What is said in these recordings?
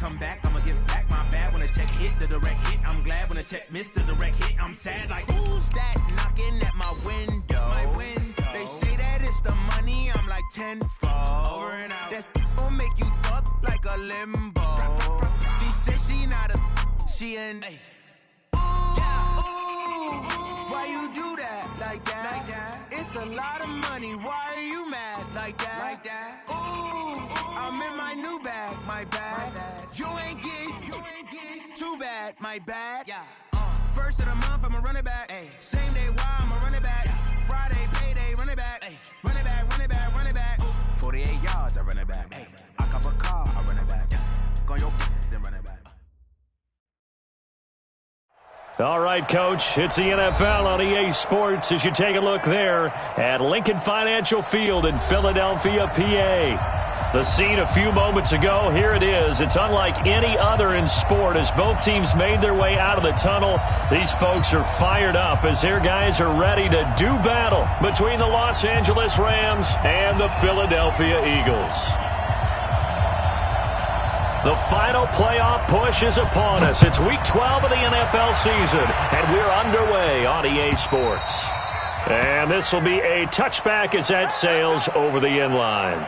come back, I'ma give back my bad. When a check hit, the direct hit, I'm glad. When a check missed, the direct hit, I'm sad. Like, who's that knocking at my window? They say that it's the money, I'm like tenfold. Over and out. That's gon' make you up like a limbo. She said she not a, she an, hey. Why you do that like that? It's a lot of money. Why are you mad like that? Ooh, I'm in my new bag, my bad. You ain't get too bad, my bad. Yeah. First of the month, I'ma run it back. Ay. Same day, why I'ma run it back. Friday, payday, run it back. Ay. Run it back, run it back, run it back. 48 yards, I run it back. Ay. I cop a car, I run it back. Go on your then run it back. All right, Coach, it's the NFL on EA Sports as you take a look there at Lincoln Financial Field in Philadelphia, PA. The scene a few moments ago, here it is. It's unlike any other in sport as both teams made their way out of the tunnel. These folks are fired up as their guys are ready to do battle between the Los Angeles Rams and the Philadelphia Eagles. The final playoff push is upon us. It's Week 12 of the NFL season, and we're underway on EA Sports. And this will be a touchback as that sails over the end line.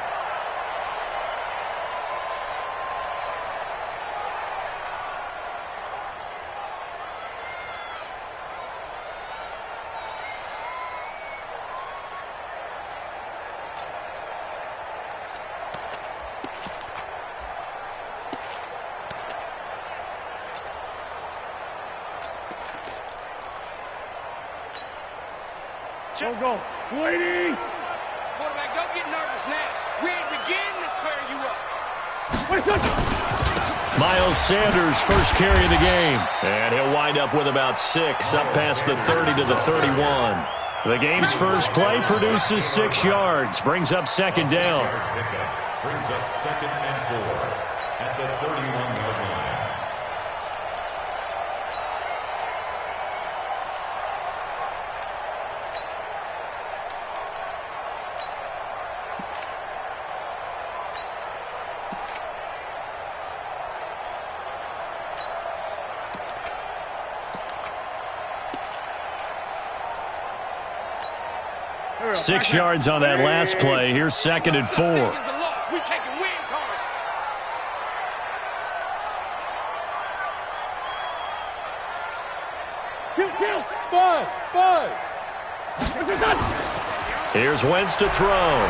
Go. Waiting. Quarterback, don't get nervous now. We ain't beginning to tear you up. Miles Sanders first carry of the game. And he'll wind up with about 6 up past the 30 to the 31. The game's first play produces 6 yards. Brings up second down. Brings up 2nd and 4 at the 31-yard line. Six yards on that last play. Here's 2nd and 4. We taking wins on Buzz. Here's Wentz to throw.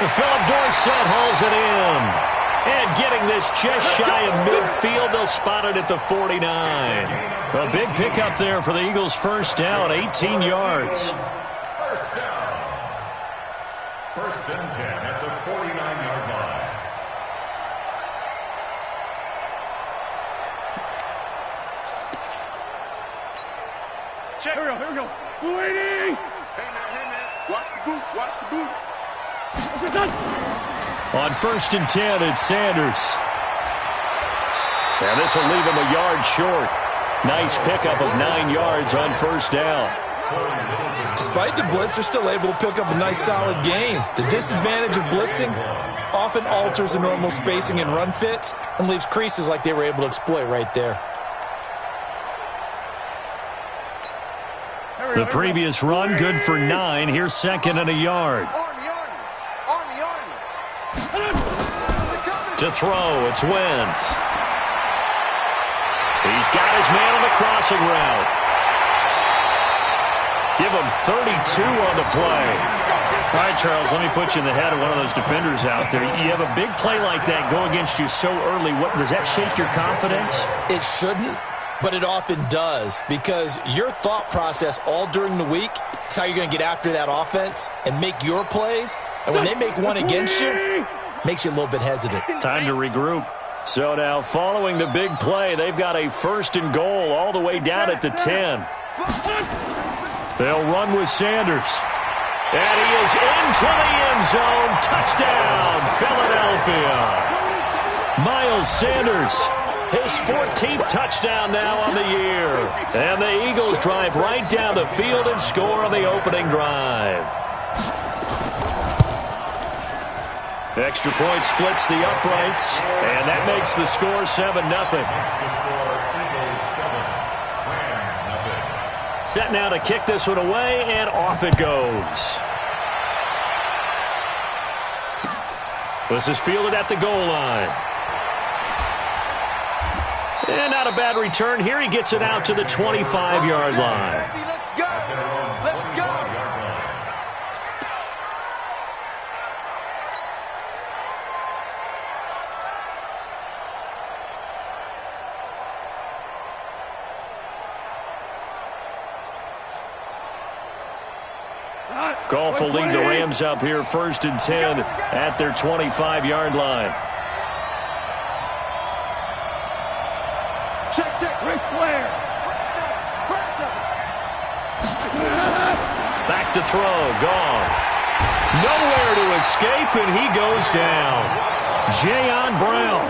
Philip Dorsett hauls it in. And getting this just shy of midfield, they'll spot it at the 49. A big pickup there for the Eagles' first down, 18 yards. First down. 1st and 10 at the 49-yard line. Check. Here we go. Waiting. Hey, man. Watch the boot. What's it done? On 1st and 10, it's Sanders. And this will leave him a yard short. Nice pickup of 9 yards on first down. Despite the blitz, they're still able to pick up a nice solid gain. The disadvantage of blitzing often alters the normal spacing and run fits and leaves creases like they were able to exploit right there. The previous run good for 9. Here's 2nd and a yard. Army. To throw, it's Wentz. He's got his man on the crossing route. Give him 32 on the play. All right, Charles, let me put you in the head of one of those defenders out there. You have a big play like that go against you so early. What does that shake your confidence? It shouldn't, but it often does, because your thought process all during the week is how you're going to get after that offense and make your plays. And when they make one against you, makes you a little bit hesitant. Time to regroup. So now, following the big play, they've got a 1st and goal all the way down at the 10. They'll run with Sanders. And he is into the end zone. Touchdown, Philadelphia. Miles Sanders, his 14th touchdown now on the year. And the Eagles drive right down the field and score on the opening drive. Extra point splits the uprights, and that makes the score 7-0. Set now to kick this one away, and off it goes. This is fielded at the goal line. And not a bad return here. He gets it out to the 25-yard line. Let's go! Let's go! Goff will lead the Rams up here 1st and 10 at their 25-yard line. Check, Ric Flair. Back to throw, Goff. Nowhere to escape, and he goes down. Jayon Brown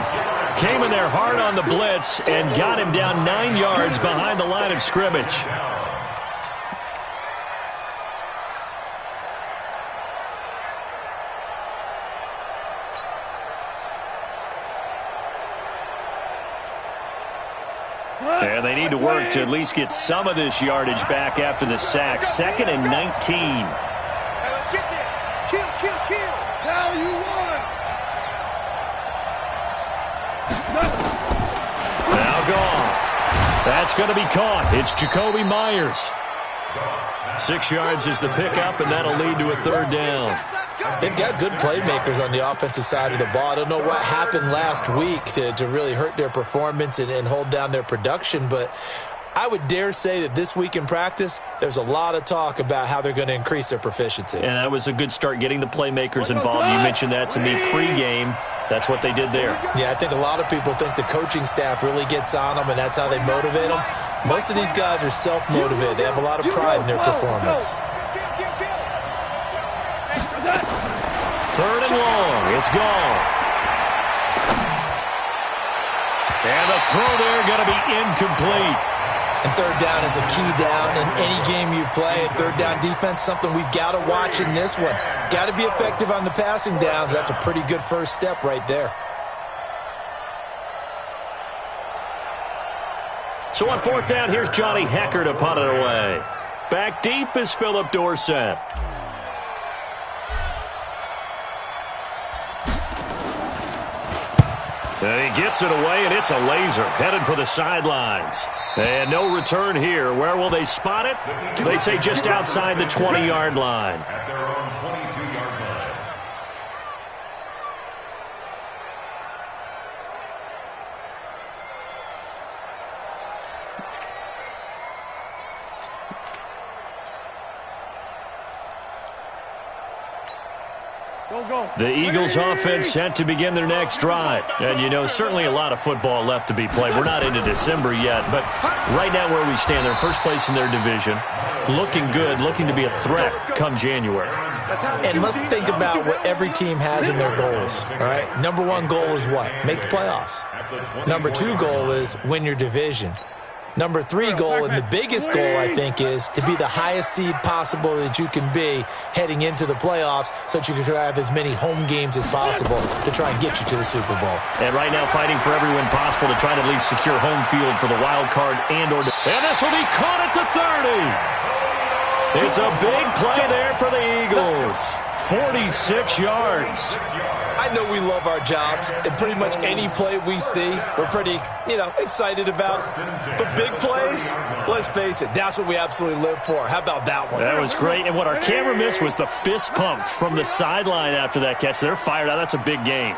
came in there hard on the blitz and got him down 9 yards behind the line of scrimmage. And they need to work to at least get some of this yardage back after the sack. 2nd and 19. Hey, let's get there. Kill. Now you won. Now Goff. That's going to be caught. It's Jacoby Myers. 6 yards is the pickup, and that'll lead to a 3rd down. They've got good playmakers on the offensive side of the ball. I don't know what happened last week to really hurt their performance and hold down their production, but I would dare say that this week in practice, there's a lot of talk about how they're going to increase their proficiency. And that was a good start getting the playmakers involved. You mentioned that to me pregame. That's what they did there. Yeah, I think a lot of people think the coaching staff really gets on them, and that's how they motivate them. Most of these guys are self-motivated. They have a lot of pride in their performance. 3rd and long. It's Goff. And the throw there going to be incomplete. And 3rd down is a key down in any game you play. And 3rd down defense, something we've got to watch in this one. Got to be effective on the passing downs. That's a pretty good first step right there. So on 4th down, here's Johnny Hecker to punt it away. Back deep is Philip Dorsett. And he gets it away, and it's a laser headed for the sidelines. And no return here. Where will they spot it? They say just outside the 20-yard line. At their own 22-yard line. The Eagles offense set to begin their next drive. And, you know, certainly a lot of football left to be played. We're not into December yet, but right now where we stand, they're first place in their division. Looking good, looking to be a threat come January. And let's think about what every team has in their goals, all right? Number 1 goal is what? Make the playoffs. Number 2 goal is win your division. Number 3 goal, and the biggest goal, I think, is to be the highest seed possible that you can be heading into the playoffs so that you can have as many home games as possible to try and get you to the Super Bowl. And right now fighting for every win possible to try to at least secure home field for the wild card and this will be caught at the 30. It's a big play there for the Eagles. 46 yards. I know we love our jobs, and pretty much any play we see, we're pretty, excited about. But big plays, let's face it, that's what we absolutely live for. How about that one? That was great, and what our camera missed was the fist pump from the sideline after that catch. They're fired out. That's a big game.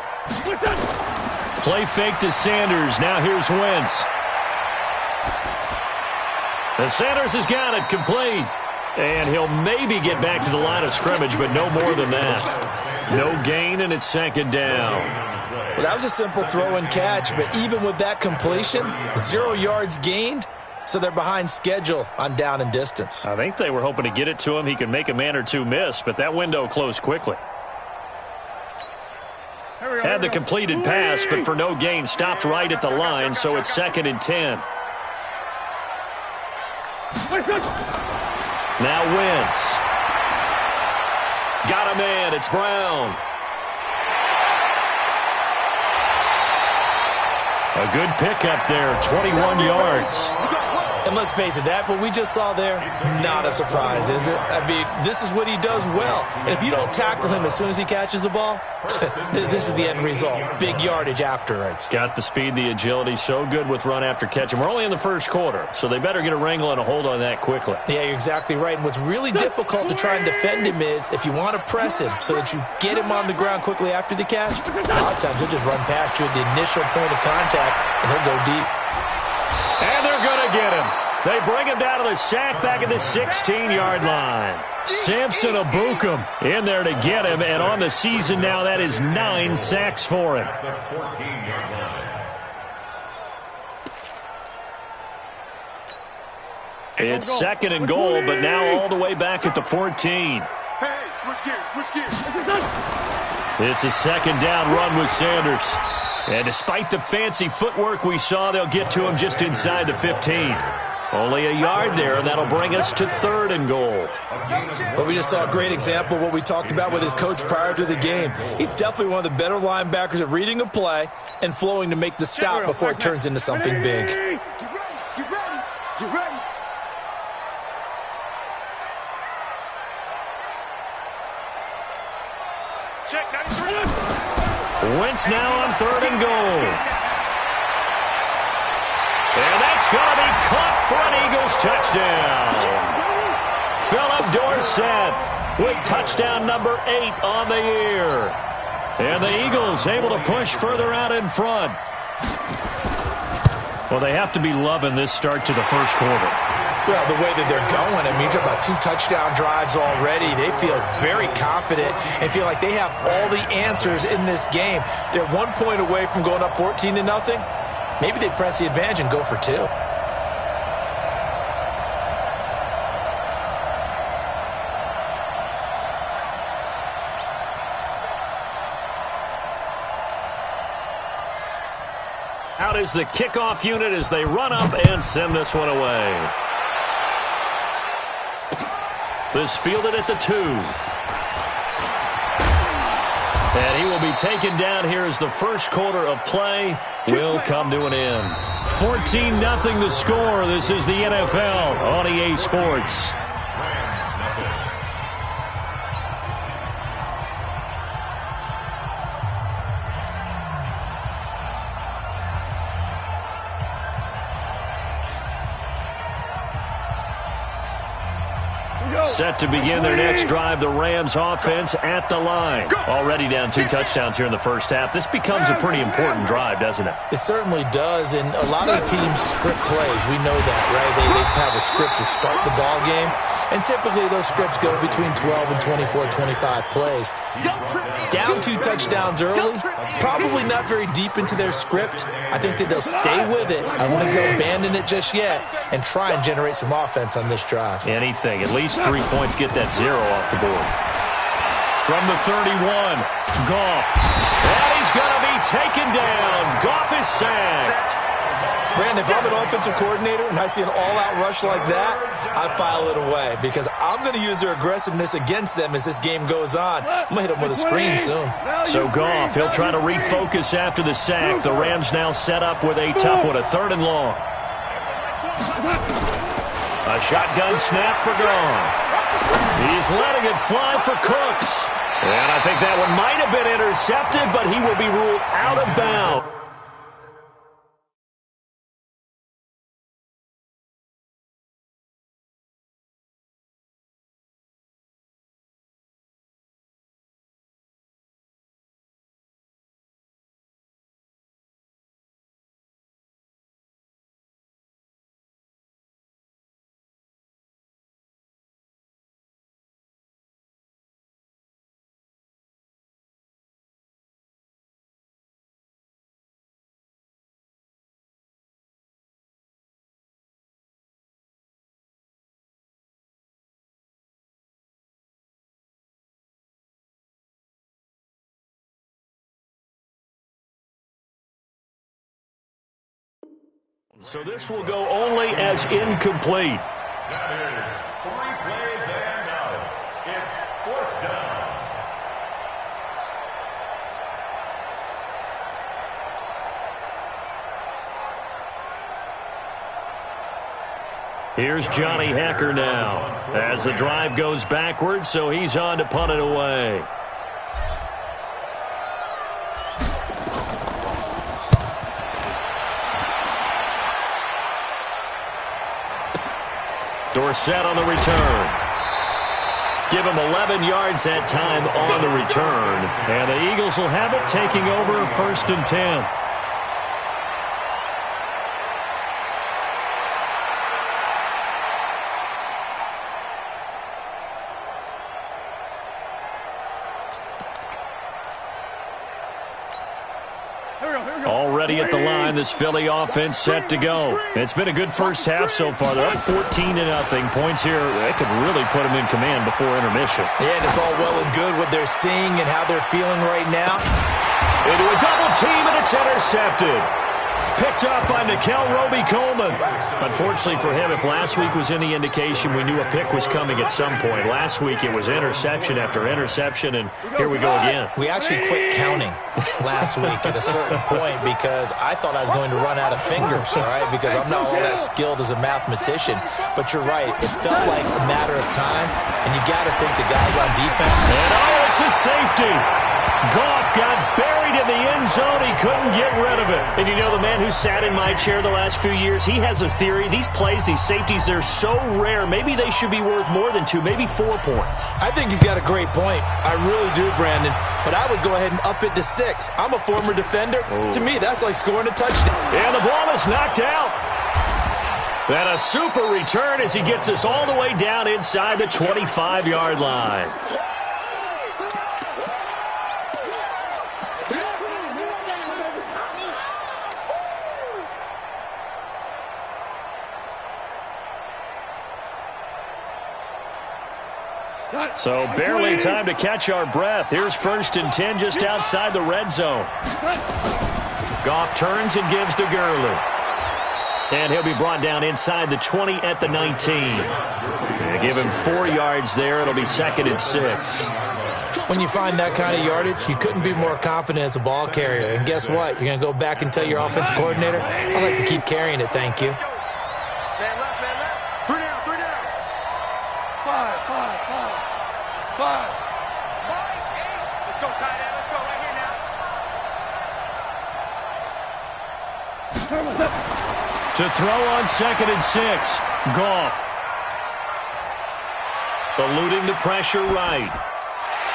Play fake to Sanders. Now here's Wentz. And Sanders has got it complete. And he'll maybe get back to the line of scrimmage, but no more than that. No gain, and it's 2nd down. Well, that was a simple throw and catch, but even with that completion, 0 yards gained, so they're behind schedule on down and distance. I think they were hoping to get it to him. He could make a man or two miss, but that window closed quickly. Had the completed pass, but for no gain, stopped right at the line, so it's 2nd and 10. Now Wentz. Got a man. It's Brown. A good pickup there, 21 yards. And let's face it, that what we just saw there, not a surprise, is it? I mean, this is what he does well. And if you don't tackle him as soon as he catches the ball, this is the end result. Big yardage afterwards. Got the speed, the agility, so good with run after catch. And we're only in the first quarter, so they better get a wrangle and a hold on that quickly. Yeah, you're exactly right. And what's really difficult to try and defend him is if you want to press him so that you get him on the ground quickly after the catch, a lot of times he'll just run past you at the initial point of contact, and he'll go deep. And they're going to get him. They bring him down to the sack back at the 16-yard line. Samson Abukum in there to get him, and on the season now, that is 9 sacks for him. The 14-yard line. It's second and goal, but now all the way back at the 14. Hey, switch gears. It's a second down run with Sanders. And despite the fancy footwork we saw, they'll get to him just inside the 15. Only a yard there, and that'll bring us to third and goal. Well, we just saw a great example of what we talked about with his coach prior to the game. He's definitely one of the better linebackers at reading a play and flowing to make the stop before it turns into something big. Get ready. Check 93. Wentz now on third and goal. And that's going to be caught for an Eagles touchdown. Philip Dorsett with touchdown number 8 on the year. And the Eagles able to push further out in front. Well, they have to be loving this start to the first quarter. Well, the way that they're going, I mean, you're talking about 2 touchdown drives already. They feel very confident and feel like they have all the answers in this game. They're 1 point away from going up 14-0. Maybe they press the advantage and go for 2. Out is the kickoff unit as they run up and send this one away. This fielded at the 2. And he will be taken down here as the first quarter of play will come to an end. 14-0 the score. This is the NFL on EA Sports. Set to begin their next drive, the Rams offense at the line. Already down 2 touchdowns here in the first half. This becomes a pretty important drive, doesn't it? It certainly does, and a lot of the teams script plays. We know that, right? They have a script to start the ball game, and typically those scripts go between 12 and 24, 25 plays. Down 2 touchdowns early, probably not very deep into their script. I think that they'll stay with it. I don't think they'll abandon it just yet and try and generate some offense on this drive. Anything. At least 3 points, get that 0 off the board. From the 31, Goff. And he's going to be taken down. Goff is sacked. Brandon, if I'm an offensive coordinator and I see an all-out rush like that, I file it away because I'm going to use their aggressiveness against them as this game goes on. I'm going to hit them with a screen soon. So Goff, he'll try to refocus after the sack. The Rams now set up with a tough one, a 3rd and long. A shotgun snap for Goff. He's letting it fly for Cooks. And I think that one might have been intercepted, but he will be ruled out of bounds. So this will go only as incomplete. That is 3 plays and out. It's 4th down. Here's Johnny Hecker now as the drive goes backwards, so he's on to punt it away. Dorsett on the return. Give him 11 yards that time on the return. And the Eagles will have it, taking over 1st and 10. Already at the line, this Philly offense set to go. It's been a good first half so far. They're up 14-0. Points here, they could really put them in command before intermission. Yeah, and it's all well and good what they're seeing and how they're feeling right now. Into a double team, and it's intercepted. Picked up by Nickel Roby-Coleman. Unfortunately for him, if last week was any indication, we knew a pick was coming at some point. Last week it was interception after interception, and here we go again. We actually quit counting last week at a certain point because I thought I was going to run out of fingers, all right, because I'm not all that skilled as a mathematician. But you're right. It felt like a matter of time, and you got to think the guys on defense. And oh, it's a safety. Goff got buried in the end zone. He couldn't get rid of it. And you know, the man who sat in my chair the last few years, he has a theory. These plays, these safeties, they're so rare. Maybe they should be worth more than 2, maybe 4 points. I think he's got a great point. I really do, Brandon. But I would go ahead and up it to 6. I'm a former defender. Oh. To me, that's like scoring a touchdown. And the ball is knocked out. And a super return as he gets us all the way down inside the 25-yard line. So barely time to catch our breath. Here's 1st and 10 just outside the red zone. Goff turns and gives to Gurley. And he'll be brought down inside the 20 at the 19. And give him 4 yards there. It'll be 2nd and 6. When you find that kind of yardage, you couldn't be more confident as a ball carrier. And guess what? You're going to go back and tell your offensive coordinator, I'd like to keep carrying it, thank you. Man left, man left. 3 down, 3 down. 5. 8. Let's go, tight end. Let's go right here now. To throw on 2nd and 6. Goff. Eluding the pressure right.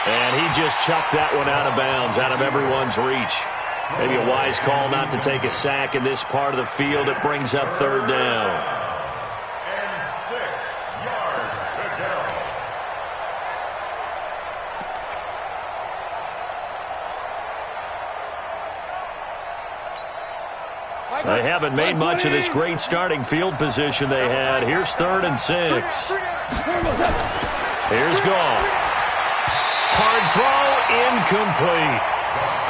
And he just chucked that one out of bounds, out of everyone's reach. Maybe a wise call not to take a sack in this part of the field. It brings up 3rd down. And 6 yards to go. They haven't made much of this great starting field position they had. Here's 3rd and 6. Here's Goff. Hard throw, incomplete.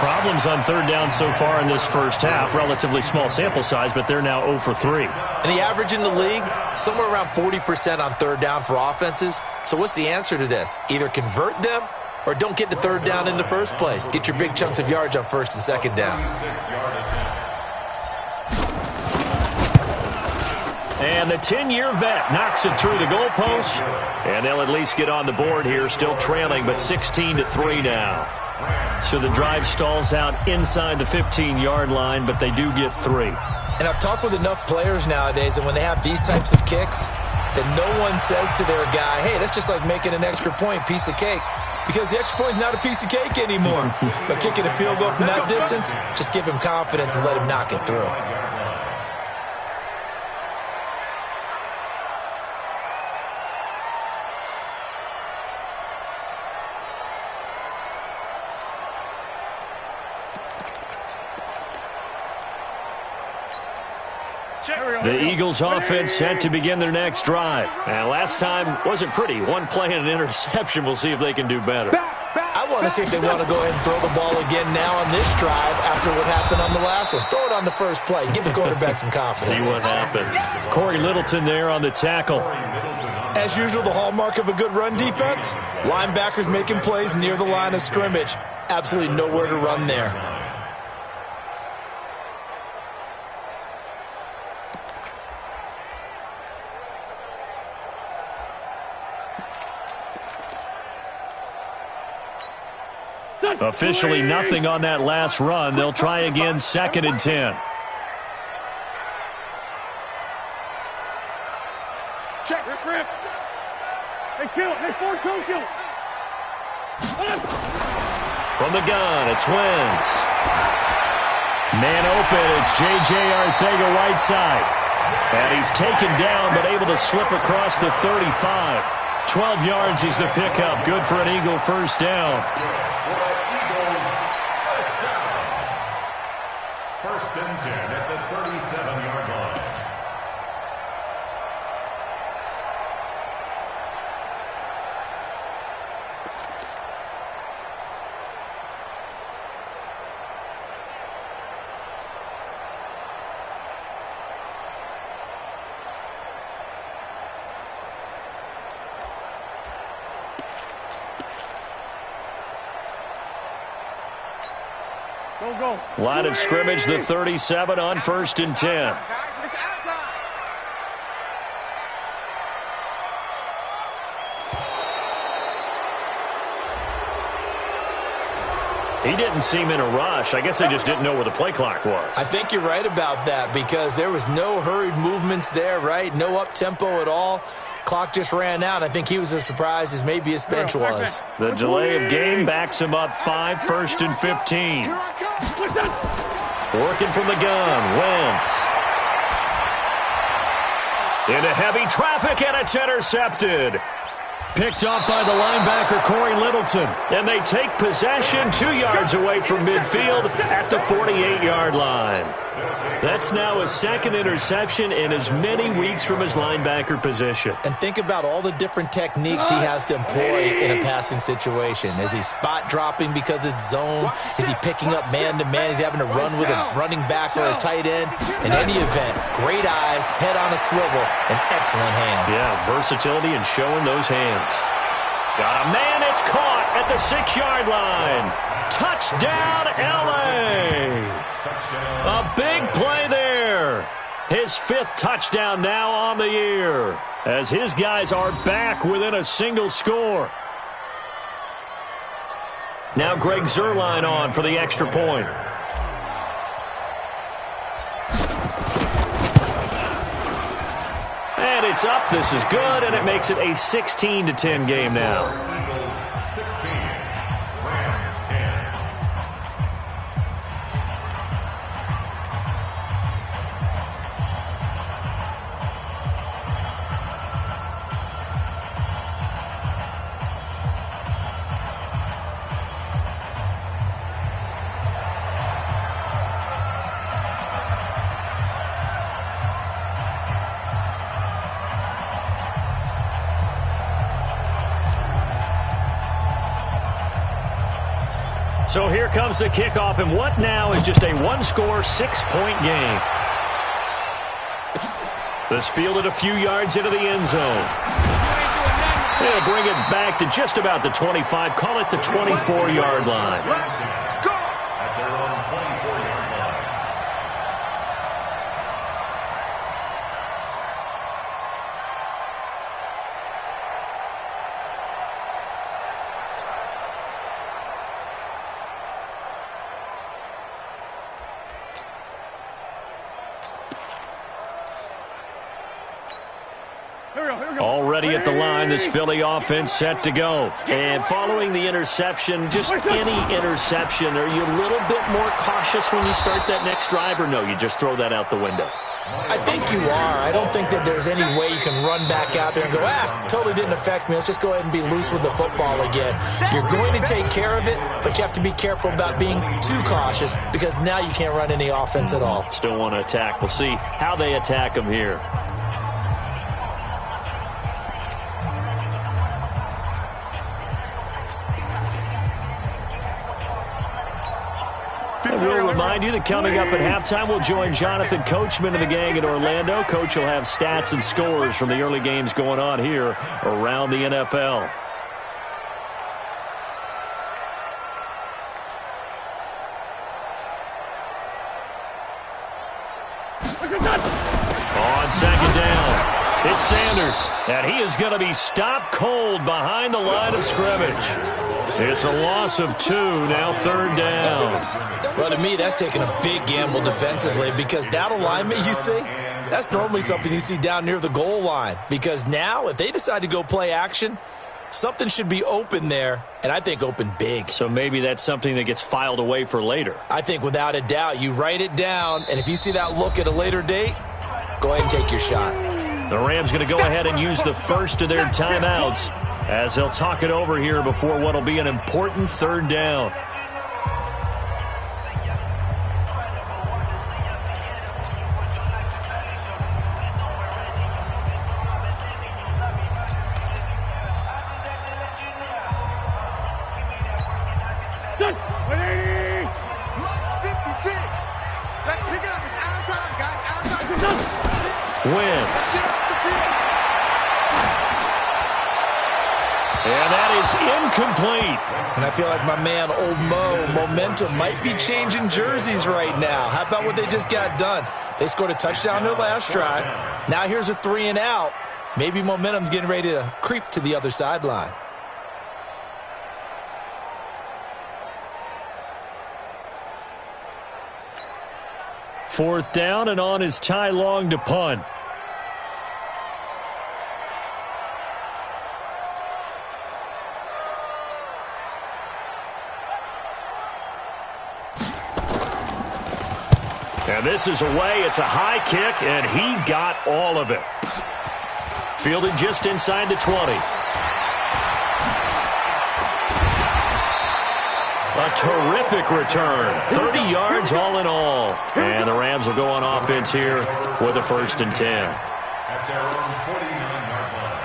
Problems on 3rd down so far in this first half. Relatively small sample size, but they're now 0 for 3. And the average in the league, somewhere around 40% on 3rd down for offenses. So what's the answer to this? Either convert them or don't get to 3rd down in the first place. Get your big chunks of yards on 1st and 2nd down. 6-yard attempt. And the 10-year vet knocks it through the goalpost. And they'll at least get on the board here, still trailing, but 16-3 now. So the drive stalls out inside the 15-yard line, but they do get 3. And I've talked with enough players nowadays, and when they have these types of kicks, that no one says to their guy, hey, that's just like making an extra point, piece of cake. Because the extra point is not a piece of cake anymore. But kicking a field goal from that distance, just give him confidence and let him knock it through. The Eagles offense set to begin their next drive. And last time wasn't pretty. One play and an interception. We'll see if they can do better. I want to see if they want to go ahead and throw the ball again now on this drive after what happened on the last one. Throw it on the first play. Give the quarterback some confidence. See what happens. Corey Littleton there on the tackle. As usual, the hallmark of a good run defense, linebackers making plays near the line of scrimmage. Absolutely nowhere to run there. Officially nothing on that last run. They'll try again, 2nd and 10. Check, rip. Hey, kill. Hey, 4-2, kill. From the gun, it's Wentz. Man open, it's J.J. Arcega-Whiteside. And he's taken down, but able to slip across the 35. 12 yards is the pickup. Good for an Eagle first down. First and 10 at the 37-yard line. Line of scrimmage, the 37 on 1st and 10. He didn't seem in a rush. I guess they just didn't know where the play clock was. I think you're right about that because there was no hurried movements there, right? No up-tempo at all. Clock just ran out. I think he was as surprised as maybe his bench was. The delay of game backs him up 5, 1st and 15. Working from the gun, Wentz. Into heavy traffic, and it's intercepted. Picked off by the linebacker, Corey Littleton. And they take possession 2 yards away from midfield at the 48-yard line. That's now his 2nd interception in as many weeks from his linebacker position. And think about all the different techniques he has to employ in a passing situation. Is he spot dropping because it's zone? Is he picking up man-to-man? Is he having to run with a running back or a tight end? In any event, great eyes, head on a swivel, and excellent hands. Yeah, versatility and showing those hands. Got a man, it's caught at the 6-yard line. Touchdown, L.A. A big play there. His 5th touchdown now on the year as his guys are back within a single score. Now Greg Zuerlein on for the extra point. And it's up. This is good, and it makes it a 16-10 game now. So here comes the kickoff, and what now is just a one-score, 6-point game. This fielded a few yards into the end zone. They'll bring it back to just about the 25, call it the 24-yard line. At their own 24-yard line. Already at the line, this Philly offense set to go. And following the interception, just any interception, are you a little bit more cautious when you start that next drive, or no, you just throw that out the window? I think you are. I don't think that there's any way you can run back out there and go, totally didn't affect me. Let's just go ahead and be loose with the football again. You're going to take care of it, but you have to be careful about being too cautious because now you can't run any offense at all. Still want to attack. We'll see how they attack them here. We'll remind you that coming up at halftime, we'll join Jonathan Coachman and the gang in Orlando. Coach will have stats and scores from the early games going on here around the NFL. On 2nd down, it's Sanders, and he is going to be stopped cold behind the line of scrimmage. It's a loss of 2, now 3rd down. Well, to me, that's taking a big gamble defensively because that alignment you see, that's normally something you see down near the goal line. Because now, if they decide to go play action, something should be open there, and I think open big. So maybe that's something that gets filed away for later. I think without a doubt, you write it down, and if you see that look at a later date, go ahead and take your shot. The Rams going to go ahead and use the first of their timeouts as they'll talk it over here before what will be an important 3rd down. Wentz. And that is incomplete. And I feel like my man, Old Mo, momentum might be changing jerseys right now. How about what they just got done? They scored a touchdown their last drive. Now here's a 3 and out. Maybe momentum's getting ready to creep to the other sideline. Fourth down, and on is Ty Long to punt. And this is away. It's a high kick, and he got all of it. Fielded just inside the 20. A terrific return. 30 yards all in all. And the Rams will go on offense here with a 1st and 10. At their own 49-yard line.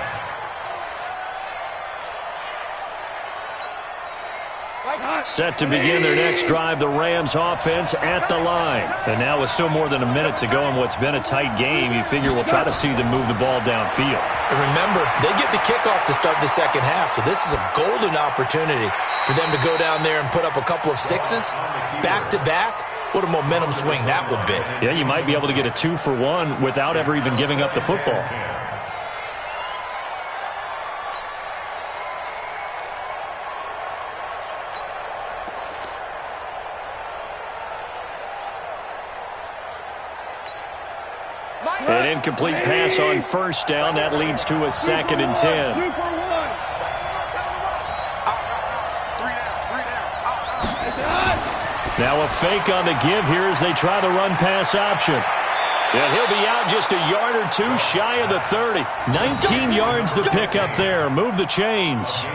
Set to begin their next drive, the Rams offense at the line. And now with still more than a minute to go in what's been a tight game, you figure we'll try to see them move the ball downfield. And remember, they get the kickoff to start the second half, so this is a golden opportunity for them to go down there and put up a couple of 6s back-to-back. What a momentum swing that would be. Yeah, you might be able to get a 2-for-1 without ever even giving up the football. An incomplete pass on 1st down. That leads to a 2nd and 10. Now a fake on the give here as they try the run-pass option. And he'll be out just a yard or 2 shy of the 30. 19 yards to pick up there. Move the chains.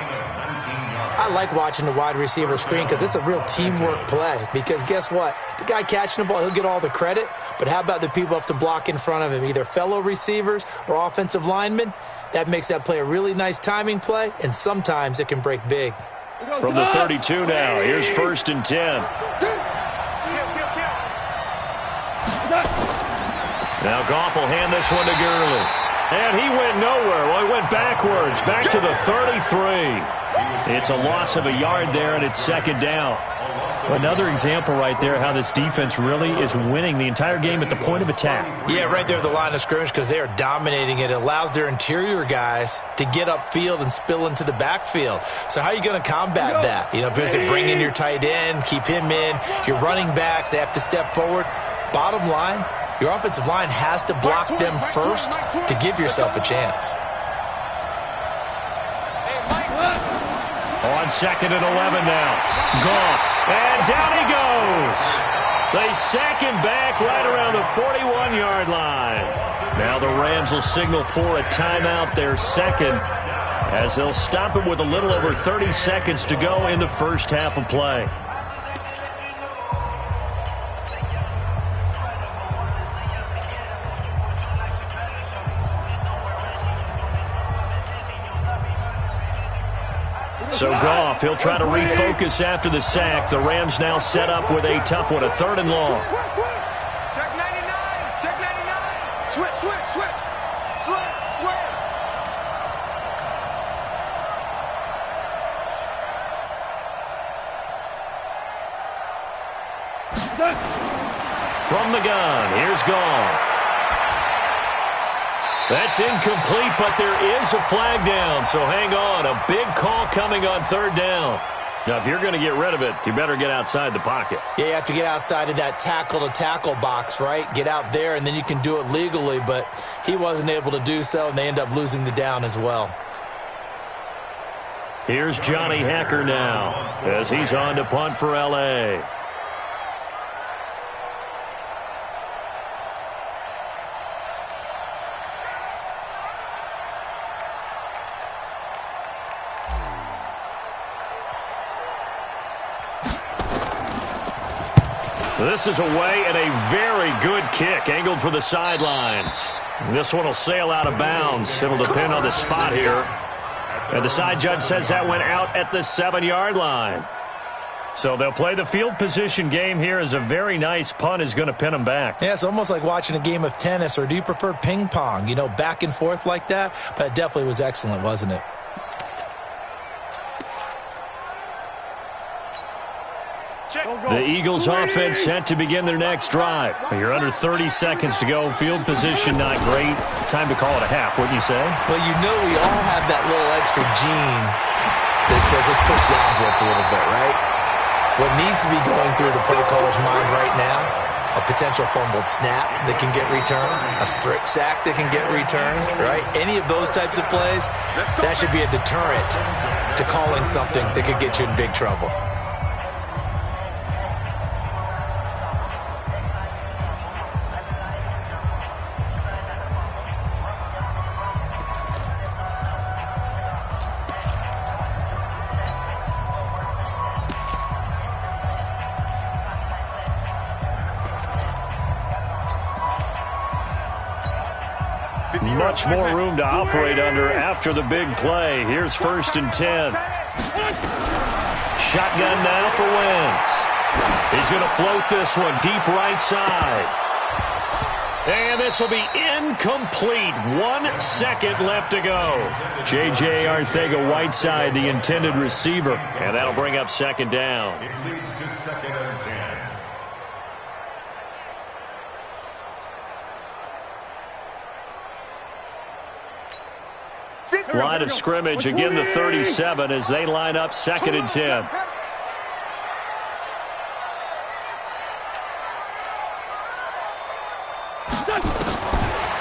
I like watching the wide receiver screen because it's a real teamwork play. Because guess what? The guy catching the ball, he'll get all the credit. But how about the people up to block in front of him, either fellow receivers or offensive linemen? That makes that play a really nice timing play, and sometimes it can break big. From the 32 now, here's 1st and 10. Now Goff will hand this one to Gurley. And he went nowhere. Well, he went backwards, back to the 33. It's a loss of a yard there, and it's 2nd down. Another example right there how this defense really is winning the entire game at the point of attack. Yeah, right there at the line of scrimmage because they are dominating it. It allows their interior guys to get upfield and spill into the backfield. So how are you going to combat that? You know, because they bring in your tight end, keep him in. Your running backs, they have to step forward. Bottom line, your offensive line has to block them first to give yourself a chance. On 2nd and 11 now. Goff. And down he goes. They sack him back right around the 41-yard line. Now the Rams will signal for a timeout, their 2nd, as they'll stop it with a little over 30 seconds to go in the first half of play. So Goff, he'll try to refocus after the sack. The Rams now set up with a tough one, a 3rd and long. Check 99, check 99. Switch, switch, switch. Slam, slam. From the gun, here's Goff. That's incomplete, but there is a flag down, so hang on. A big call coming on 3rd down. Now, if you're going to get rid of it, you better get outside the pocket. Yeah, you have to get outside of that tackle-to-tackle box, right? Get out there, and then you can do it legally, but he wasn't able to do so, and they end up losing the down as well. Here's Johnny Hacker now as he's on to punt for L.A. This is away and a very good kick, angled for the sidelines. This one will sail out of bounds. It'll depend on the spot here. And the side judge says that went out at the 7-yard line. So they'll play the field position game here as a very nice punt is going to pin them back. Yeah, it's almost like watching a game of tennis, or do you prefer ping pong? You know, back and forth like that? But it definitely was excellent, wasn't it? The Eagles offense set to begin their next drive. You're under 30 seconds to go. Field position not great. Time to call it a half, wouldn't you say? Well, you know we all have that little extra gene that says let's push the envelope a little bit, right? What needs to be going through the play caller's mind right now, a potential fumbled snap that can get returned, a strip sack that can get returned, right? Any of those types of plays, that should be a deterrent to calling something that could get you in big trouble. Much more room to operate under after the big play. Here's 1st and 10. Shotgun now for Wentz. He's going to float this one deep right side. And this will be incomplete. 1 second left to go. J.J. Arcega-Whiteside, the intended receiver. And that'll bring up 2nd down. It leads to 2nd and 10. Line of scrimmage, again the 37 as they line up 2nd and 10.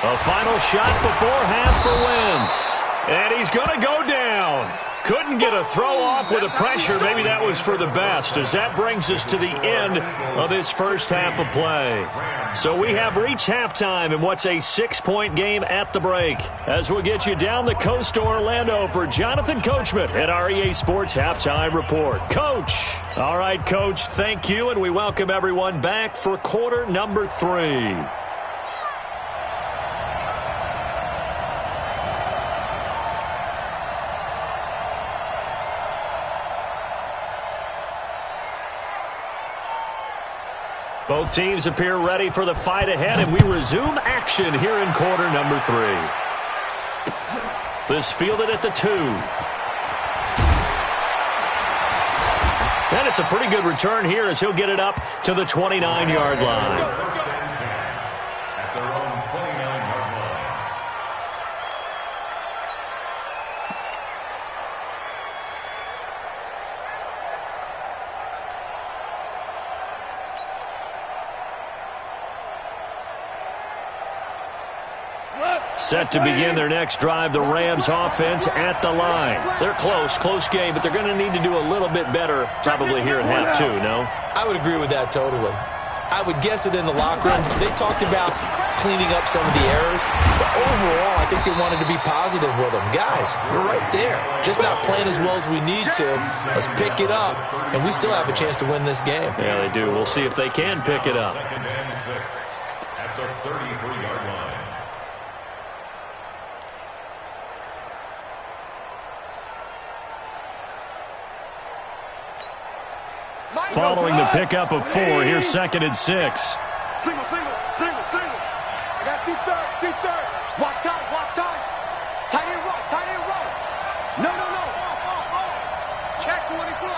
A final shot before half for Wentz. And he's going to go down. Couldn't get a throw off with the pressure. Maybe that was for the best, as that brings us to the end of this first half of play. So we have reached halftime in what's a 6-point game at the break. As we'll get you down the coast to Orlando for Jonathan Coachman at our EA Sports Halftime Report. Coach. All right, Coach, thank you, and we welcome everyone back for quarter number 3. Both teams appear ready for the fight ahead, and we resume action here in quarter number 3. This fielded at the 2. And it's a pretty good return here as he'll get it up to the 29-yard line. At their own 29-yard line. Set to begin their next drive, the Rams offense at the line. They're close game, but they're going to need to do a little bit better probably here in half 2, no? I would agree with that totally. I would guess it in the locker room. They talked about cleaning up some of the errors, but overall, I think they wanted to be positive with them. Guys, we're right there. Just not playing as well as we need to. Let's pick it up, and we still have a chance to win this game. Yeah, they do. We'll see if they can pick it up. 2nd and 6 at the 33-yard line. Following the pickup of 4, here's 2nd and 6. Single. I got deep third. Watch time. Tight end roll. No. Check 24.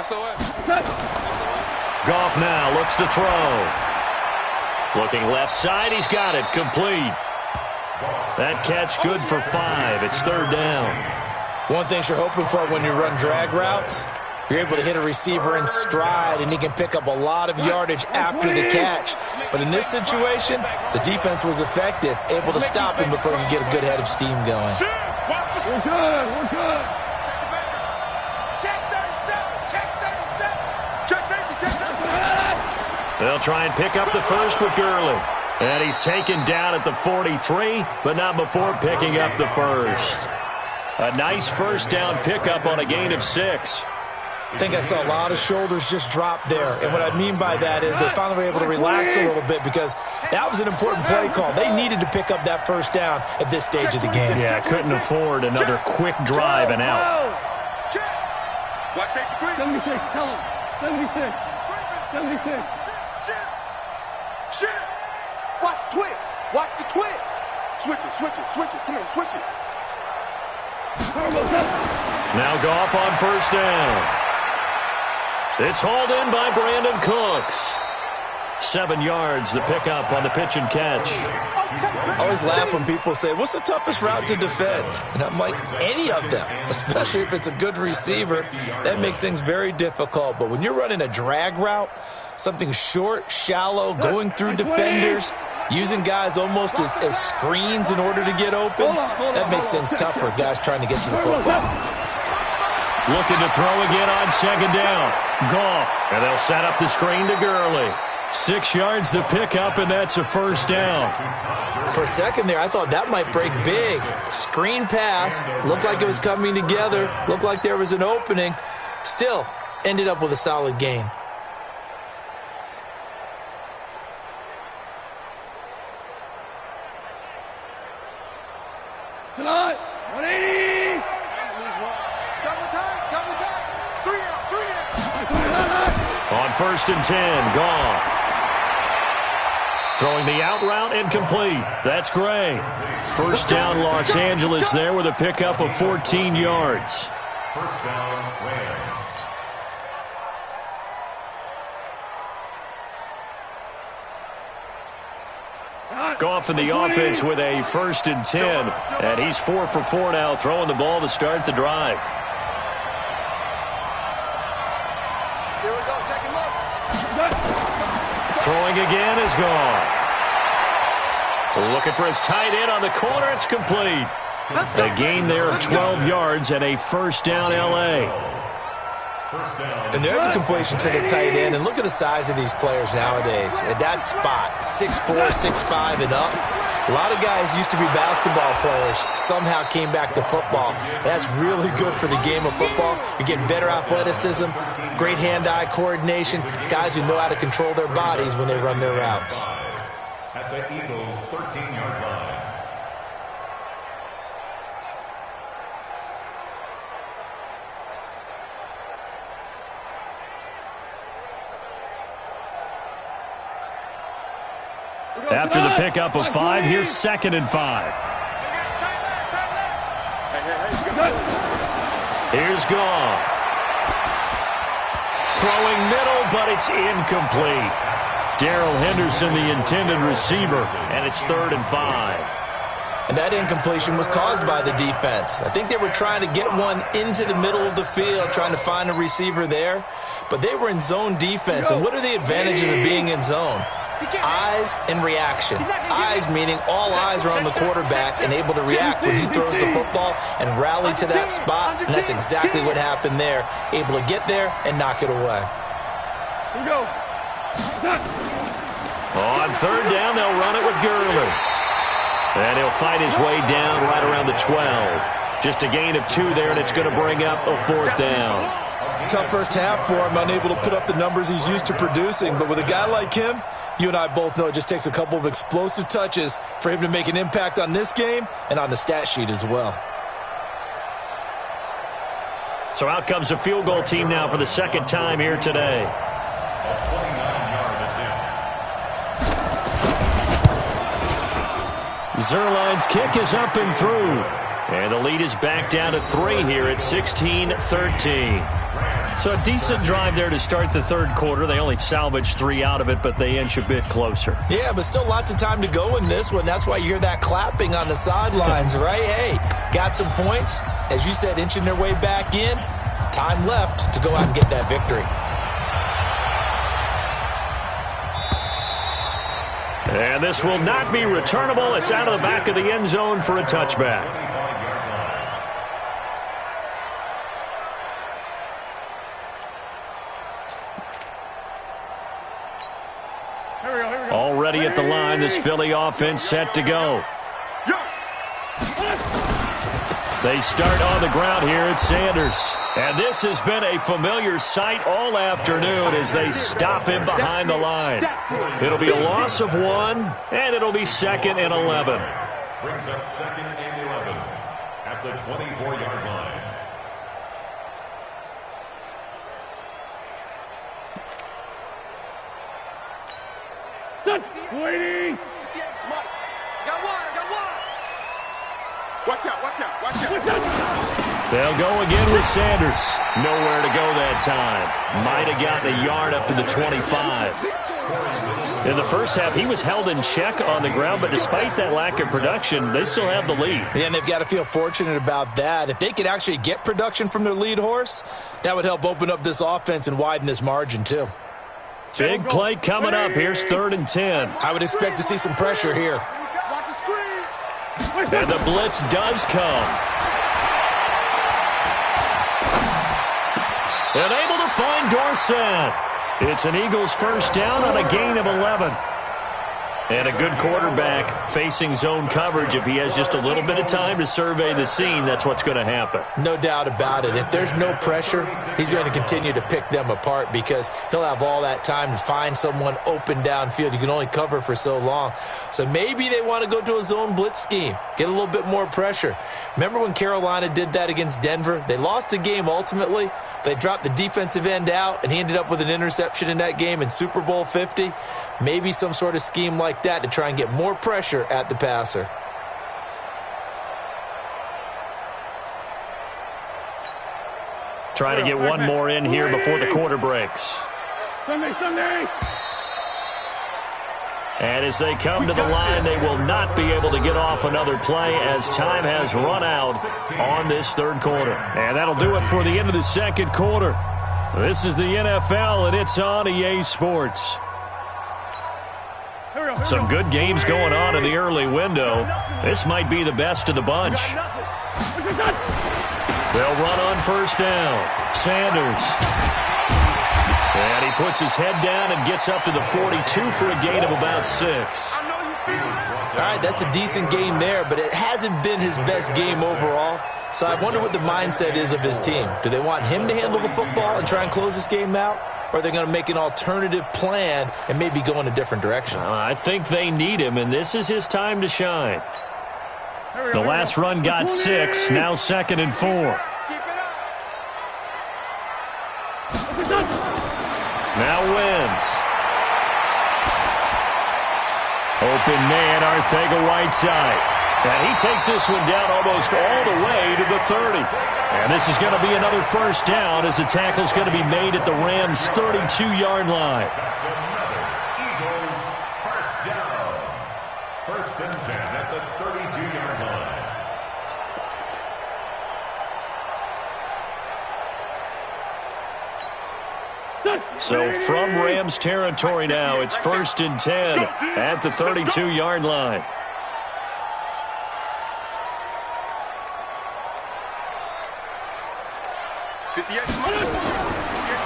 SOS. Goff now looks to throw. Looking left side, he's got it, complete. That catch good for 5. It's 3rd down. One thing you're hoping for when you run drag routes, you're able to hit a receiver in stride, and he can pick up a lot of yardage after the catch. But in this situation, the defense was effective, able to stop him before he could get a good head of steam going. We're good. We're good. Check 37. Check 37. Check safety. Check safety. They'll try and pick up the first with Gurley. And he's taken down at the 43, but not before picking up the first. A nice first down pickup on a gain of 6. I think I saw a lot of shoulders just drop there. And what I mean by that is they finally were able to relax a little bit because that was an important play call. They needed to pick up that first down at this stage of the game. Yeah, couldn't afford another quick drive and out. Watch safety 3. 76, tell him. 76. 76. Shit. Watch the twist. Watch the twist. Switch it. Come on, switch it. Now Goff on first down. It's hauled in by Brandon Cooks. 7 yards, the pickup on the pitch and catch. I always laugh when people say, what's the toughest route to defend? And I'm like, any of them, especially if it's a good receiver. That makes things very difficult. But when you're running a drag route, something short, shallow, going through defenders, using guys almost as screens in order to get open, that makes things tougher, guys trying to get to the football. Looking to throw again on second down. Goff, and they'll set up the screen to Gurley. 6 yards the pickup, and that's a first down. For a second there, I thought that might break big. Screen pass, looked like it was coming together, looked like there was an opening. Still, ended up with a solid gain. Tonight, 180. Double time. 3 out. On first and 10, Goff. Throwing the out route incomplete. That's Gray. First down, Los Angeles there with a pickup of 14 yards. First down, Rams. Goff in the offense with a first and 10. And he's 4 for 4 now, throwing the ball to start the drive. Here we go. Check him up. Throwing again is Goff. Looking for his tight end on the corner. It's complete. A gain there of 12 yards and a first down L.A. And there's a completion to the tight end. And look at the size of these players nowadays. At that spot, 6'4", 6'5", and up. A lot of guys used to be basketball players, somehow came back to football. And that's really good for the game of football. You're getting better athleticism, great hand-eye coordination, guys who know how to control their bodies when they run their routes. At the Eagles' 13-yard line. After the pickup of 5, here's 2nd and 5. Here's Goff. Throwing middle, but it's incomplete. Darrell Henderson, the intended receiver, and it's 3rd and 5. And that incompletion was caused by the defense. I think they were trying to get one into the middle of the field, trying to find a receiver there. But they were in zone defense. And what are the advantages of being in zone? Eyes and reaction. Eyes meaning all eyes are on the quarterback and able to react when he throws the football and rally to that spot. And that's exactly what happened there. Able to get there and knock it away. Here we go. On 3rd down, they'll run it with Gurley. And he'll fight his way down right around the 12. Just a gain of 2 there, and it's going to bring up a 4th down. Tough first half for him, unable to put up the numbers he's used to producing. But with a guy like him, you and I both know it just takes a couple of explosive touches for him to make an impact on this game and on the stat sheet as well. So out comes a field goal team now for the 2nd time here today. A 29-yard attempt. Zerline's kick is up and through. And the lead is back down to 3 here at 16-13. So a decent drive there to start the third quarter. They only salvaged 3 out of it, but they inch a bit closer. Yeah, but still lots of time to go in this one. That's why you hear that clapping on the sidelines, right? Hey, got some points. As you said, inching their way back in. Time left to go out and get that victory. And this will not be returnable. It's out of the back of the end zone for a touchback. Already at the line, this Philly offense set to go. They start on the ground here at Sanders. And this has been a familiar sight all afternoon as they stop him behind the line. It'll be a loss of 1, and it'll be 2nd and 11. Brings up 2nd and 11 at the 24-yard line. Waiting. Got one. Watch out. They'll go again with Sanders. Nowhere to go that time. Might have gotten a yard up to the 25. In the first half, he was held in check on the ground, but despite that lack of production, they still have the lead. Yeah, and they've got to feel fortunate about that. If they could actually get production from their lead horse, that would help open up this offense and widen this margin too. Big play coming up. Here's 3rd and 10. I would expect to see some pressure here. Watch the screen. And the blitz does come. And able to find Dorsett. It's an Eagles first down on a gain of 11. And a good quarterback facing zone coverage. If he has just a little bit of time to survey the scene, that's what's going to happen. No doubt about it. If there's no pressure, he's going to continue to pick them apart because he'll have all that time to find someone open downfield. You can only cover for so long. So maybe they want to go to a zone blitz scheme, get a little bit more pressure. Remember when Carolina did that against Denver? They lost the game ultimately. They dropped the defensive end out, and he ended up with an interception in that game in Super Bowl 50. Maybe some sort of scheme like that to try and get more pressure at the passer. Try to get one more in here before the quarter breaks. Sunday. And as they come to the line, they will not be able to get off another play as time has run out on this third quarter. And that'll do it for the end of the second quarter. This is the NFL, and it's on EA Sports. Some good games going on in the early window. This might be the best of the bunch. They'll run on first down. Sanders. And he puts his head down and gets up to the 42 for a gain of about 6. All right, that's a decent game there, but it hasn't been his best game overall. So I wonder what the mindset is of his team. Do they want him to handle the football and try and close this game out? Or are they going to make an alternative plan and maybe go in a different direction? I think they need him, and this is his time to shine. The last run got 6, now 2nd and 4. Now wins. Open man, Arcega-Whiteside. And he takes this one down almost all the way to the 30. And this is going to be another first down as the tackle's going to be made at the Rams' 32-yard line. That's another Eagles first down. 1st and 10 at the 32-yard line. So from Rams territory now, it's 1st and 10 at the 32-yard line.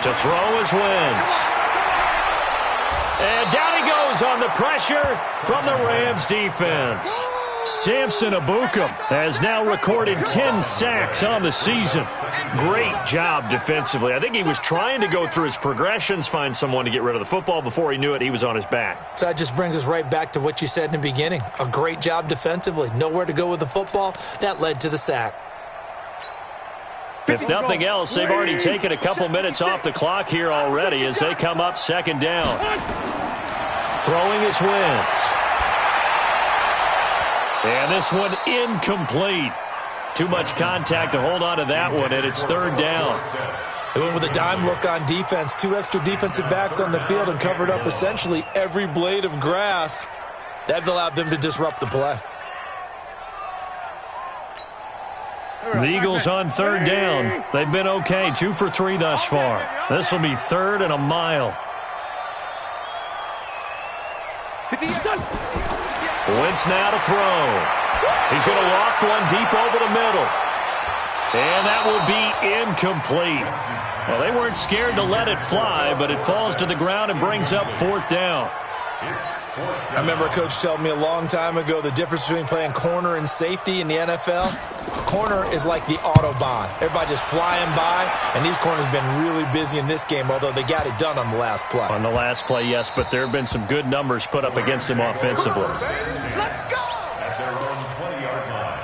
To throw is Wentz. And down he goes on the pressure from the Rams defense. Samson Ebukam has now recorded 10 sacks on the season. Great job defensively. I think he was trying to go through his progressions, find someone to get rid of the football. Before he knew it, he was on his back. So that just brings us right back to what you said in the beginning. A great job defensively. Nowhere to go with the football. That led to the sack. If nothing else, they've already taken a couple minutes off the clock here already as they come up 2nd down. Throwing is Wentz. And this one incomplete. Too much contact to hold on to that one, and it's 3rd down. They went with a dime look on defense, 2 extra defensive backs on the field, and covered up essentially every blade of grass. That allowed them to disrupt the play. The Eagles on 3rd down. They've been okay, 2 for 3 thus far. This will be 3rd and a mile. Wentz now to throw. He's going to loft one deep over the middle. And that will be incomplete. Well, they weren't scared to let it fly, but it falls to the ground and brings up 4th down. I remember a coach telling me a long time ago the difference between playing corner and safety in the NFL. Corner is like the Autobahn. Everybody just flying by, and these corners have been really busy in this game, although they got it done on the last play. On the last play, yes, but there have been some good numbers put up against them offensively. Let's go! At their own 20-yard line.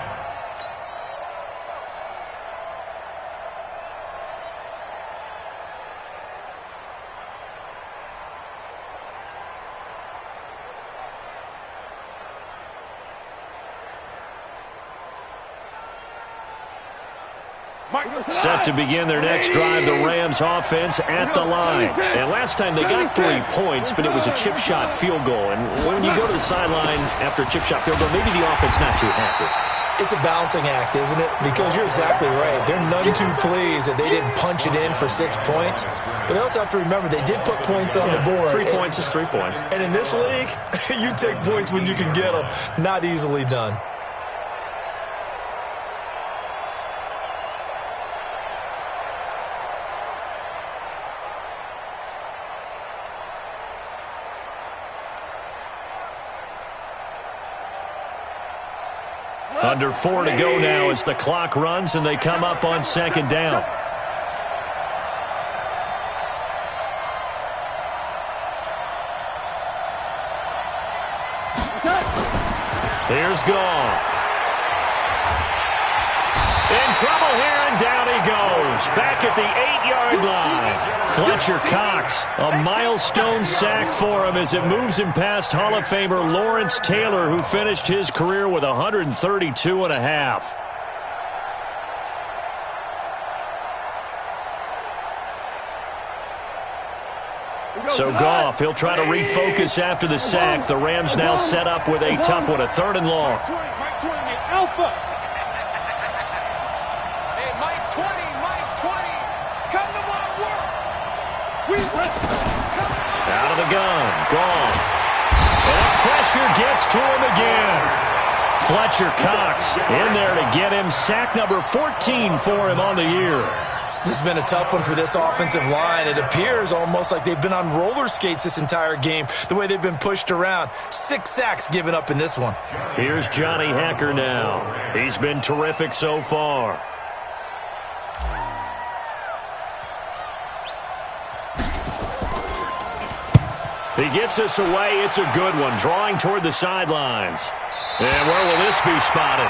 Set to begin their next drive, the Rams offense at the line. And last time they got 3 points, but it was a chip shot field goal. And when you go to the sideline after a chip shot field goal, maybe the offense not too happy. It's a balancing act, isn't it? Because you're exactly right. They're none too pleased that they didn't punch it in for 6 points. But they also have to remember they did put points on the board. 3 points is 3 points. And in this league, you take points when you can get them. Not easily done. Under 4 to go now as the clock runs and they come up on 2nd down. Here's Goff. In trouble here, and down he goes. Back at the 8-yard line. Fletcher Cox, a milestone sack for him as it moves him past Hall of Famer Lawrence Taylor, who finished his career with 132 and a half. So Goff, he'll try to refocus after the sack. The Rams now set up with a tough one, a 3rd and long. Alpha. Hey, Mike 20, Mike 20. Come to my work. Out of the gun, Goff. And that pressure gets to him again. Fletcher Cox in there to get him sack number 14 for him on the year. This has been a tough one for this offensive line. It appears almost like they've been on roller skates this entire game, the way they've been pushed around. 6 sacks given up in this one. Here's Johnny Hacker now. He's been terrific so far. He gets us away. It's a good one, drawing toward the sidelines. And where will this be spotted?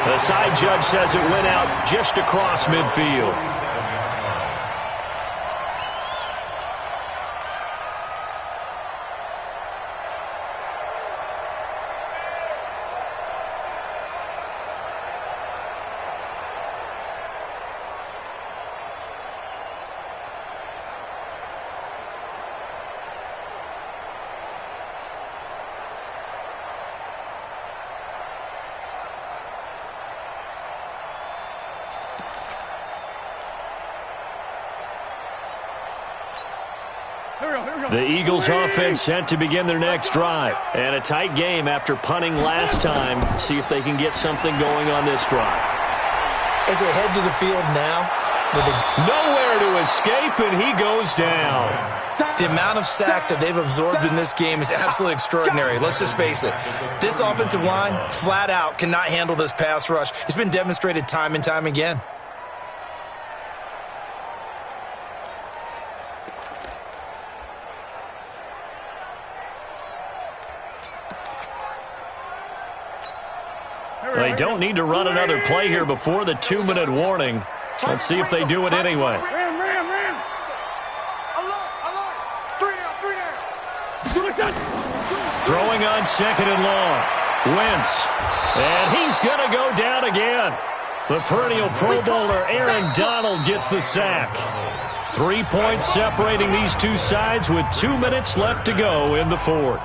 The side judge says it went out just across midfield. The Eagles offense set to begin their next drive. And a tight game after punting last time. See if they can get something going on this drive. As they head to the field now, nowhere to escape, and he goes down. The amount of sacks that they've absorbed in this game is absolutely extraordinary. Let's just face it. This offensive line, flat out, cannot handle this pass rush. It's been demonstrated time and time again. They don't need to run another play here before the 2-minute warning. Let's see if they do it anyway. Ram. Alert. 3 down. Throwing on 2nd and long. Wentz. And he's going to go down again. The perennial Pro Bowler Aaron Donald gets the sack. 3 points separating these two sides with 2 minutes left to go in the fourth.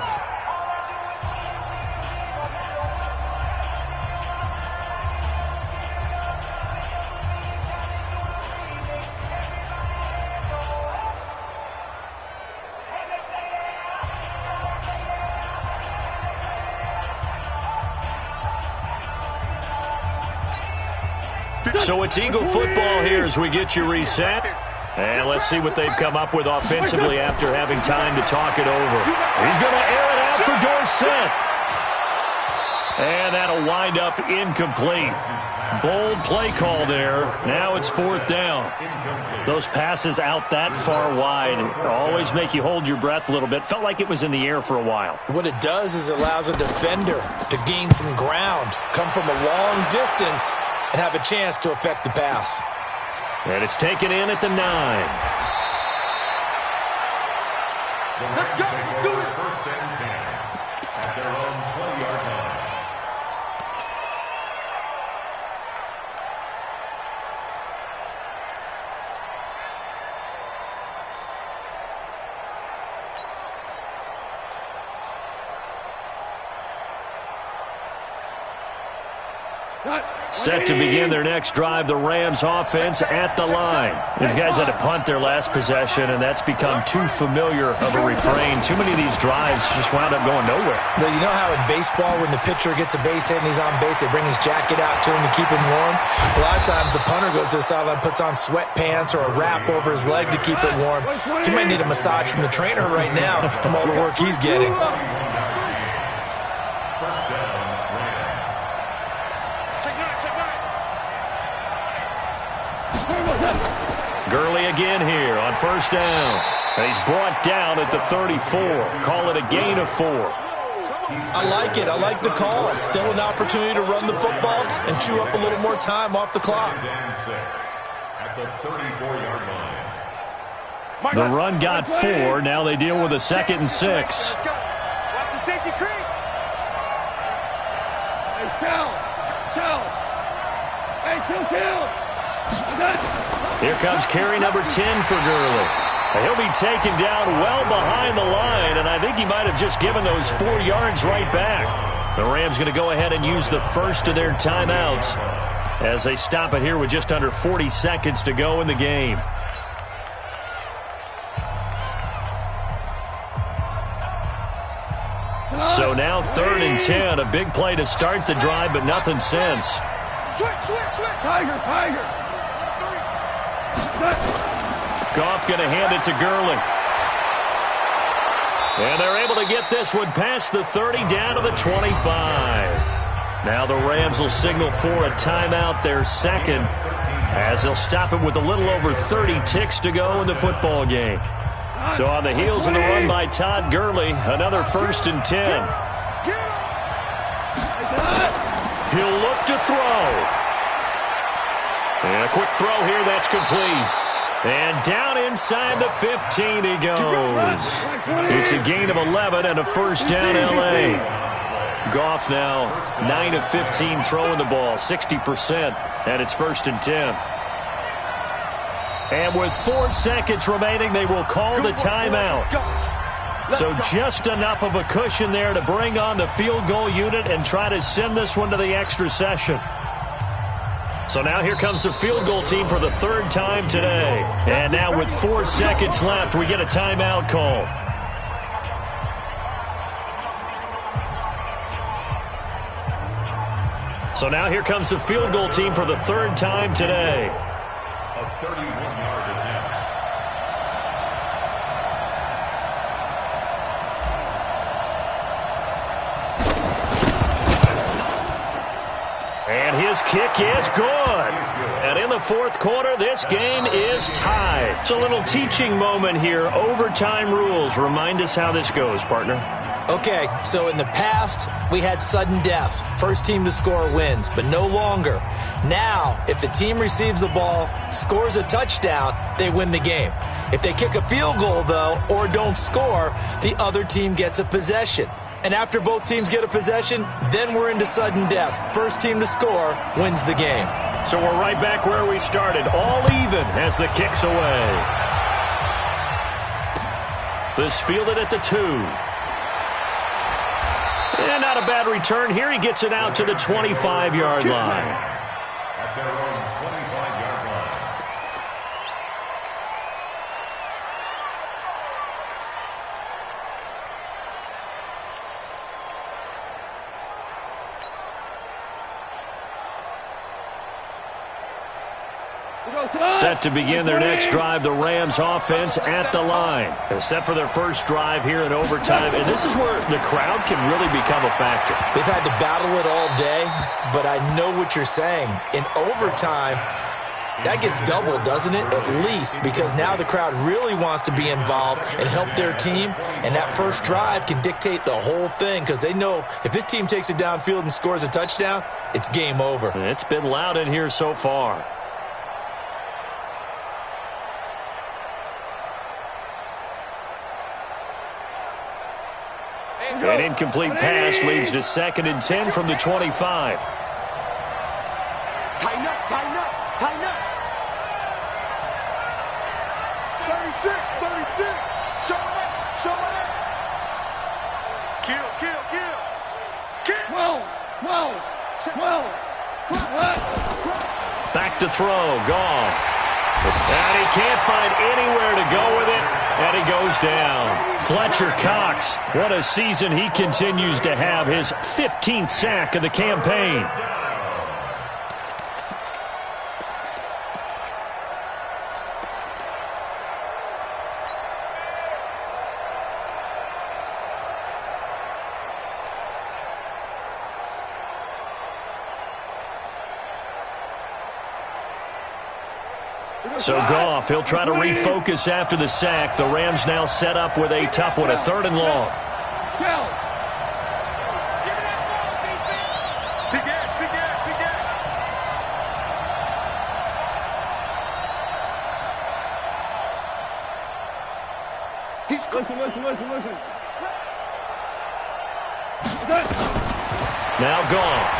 So it's Eagle football here as we get you reset. And let's see what they've come up with offensively after having time to talk it over. He's going to air it out for Dorsett. And that'll wind up incomplete. Bold play call there. Now it's fourth down. Those passes out that far wide always make you hold your breath a little bit. Felt like it was in the air for a while. What it does is it allows a defender to gain some ground, come from a long distance, and have a chance to affect the pass. And it's taken in at the 9. Let's go. Let's do it. First and 10 at their own 20-yard line. Set to begin their next drive, the Rams offense at the line. These guys had to punt their last possession, and that's become too familiar of a refrain. Too many of these drives just wound up going nowhere. Well, you know how in baseball when the pitcher gets a base hit and he's on base, they bring his jacket out to him to keep him warm? A lot of times the punter goes to the sideline, puts on sweatpants or a wrap over his leg to keep it warm. He might need a massage from the trainer right now from all the work he's getting. Gurley again here on first down. And he's brought down at the 34. Call it a gain of 4. I like it. I like the call. It's still an opportunity to run the football and chew up a little more time off the clock. At the 34-yard line. The run got 4. Now they deal with a 2nd and 6. Let's go. Watch the safety creep. Hey, kill. Hey, kill. Here comes carry number 10 for Gurley. He'll be taken down well behind the line, and I think he might have just given those 4 yards right back. The Rams going to go ahead and use the first of their timeouts as they stop it here with just under 40 seconds to go in the game. So now 3rd and 10, a big play to start the drive, but nothing since. Switch. Tiger. Goff going to hand it to Gurley. And they're able to get this one past the 30 down to the 25. Now the Rams will signal for a timeout, their second, as they'll stop it with a little over 30 ticks to go in the football game. So on the heels of the run by Todd Gurley, another 1st and 10. He'll look to throw. And a quick throw here, that's complete. And down inside the 15 he goes. It's a gain of 11 and a first down L.A. Goff now 9 of 15 throwing the ball, 60%, and it's 1st and 10. And with 4 seconds remaining, they will call the timeout. So just enough of a cushion there to bring on the field goal unit and try to send this one to the extra session. So now here comes the field goal team for the 3rd time today. And now with 4 seconds left, we get a timeout call. So now here comes the field goal team for the 3rd time today. A 31-yard attempt. And his kick is good. And in the 4th quarter, this game is tied. It's a little teaching moment here. Overtime rules. Remind us how this goes, partner. Okay, so in the past, we had sudden death. First team to score wins, but no longer. Now, if the team receives the ball, scores a touchdown, they win the game. If they kick a field goal, though, or don't score, the other team gets a possession. And after both teams get a possession, then we're into sudden death. First team to score wins the game. So we're right back where we started. All even as the kick's away. This fielded at the 2. And not a bad return here. He gets it out to the 25-yard line. At their own 25-yard line. Set to begin their next drive, the Rams offense at the line. Set for their first drive here in overtime, and this is where the crowd can really become a factor. They've had to battle it all day, but I know what you're saying. In overtime, that gets doubled, doesn't it? At least, because now the crowd really wants to be involved and help their team, and that first drive can dictate the whole thing because they know if this team takes it downfield and scores a touchdown, it's game over. It's been loud in here so far. An incomplete pass leads to 2nd and 10 from the 25. Tighten up, tighten up, tighten up. 36, 36. Show it up, show it up. Kill, kill, kill. Kill. Whoa. Back to throw, Goff. And he can't find anywhere to go with it, and he goes down. Fletcher Cox, what a season he continues to have, his 15th sack of the campaign. So Goff, he'll try to refocus after the sack. The Rams now set up with a tough one, a 3rd and long. Listen. Now Goff.